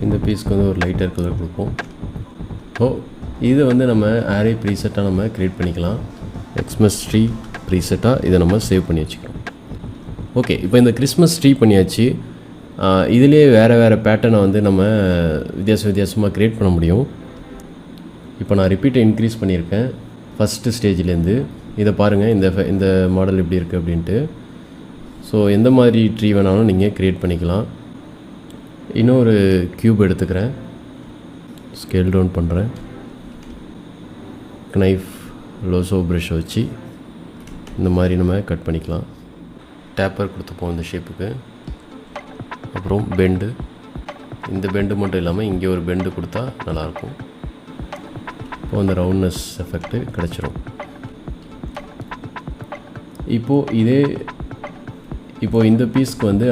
இந்த பீஸ்க்கு வந்து ஒரு லைட்டர் கலர் கொடுப்போம். ஸோ இது வந்து நம்ம அரே ப்ரீசெட்டாக நம்ம க்ரியேட் பண்ணிக்கலாம். எக்ஸ்மஸ் ட்ரீ ப்ரீசெட்டாக இதை நம்ம சேவ் பண்ணி வச்சுக்கலாம். ஓகே, இப்போ இந்த கிறிஸ்மஸ் ட்ரீ பண்ணியாச்சு. இதிலே வேறு பேட்டர்னை வந்து நம்ம வித்தியாசமாக க்ரியேட் பண்ண முடியும். இப்போ நான் ரிப்பீட்டை இன்க்ரீஸ் பண்ணியிருக்கேன் ஃபஸ்ட்டு ஸ்டேஜ்லேருந்து. இதை பாருங்கள், இந்த மாடல் எப்படி இருக்குது அப்படின்ட்டு. ஸோ எந்த மாதிரி ட்ரீ வேணாலும் நீங்கள் க்ரியேட் பண்ணிக்கலாம். இன்னொரு க்யூப் எடுத்துக்கிறேன், ஸ்கேல் டவுன் பண்ணுறேன், நைஃப் லோசோ ப்ரஷ் வச்சு இந்த மாதிரி நம்ம கட் பண்ணிக்கலாம். டேப்பர் கொடுத்துப்போம் இந்த ஷேப்புக்கு. அப்புறம் பெண்டு, இந்த பெண்டு மட்டும் இல்லாமல் இங்கே ஒரு பெண்டு கொடுத்தா நல்லாயிருக்கும். இப்போ அந்த ரவுண்ட்னஸ் எஃபெக்ட்டு கிடச்சிரும். இப்போது இந்த பீஸ்க்கு வந்து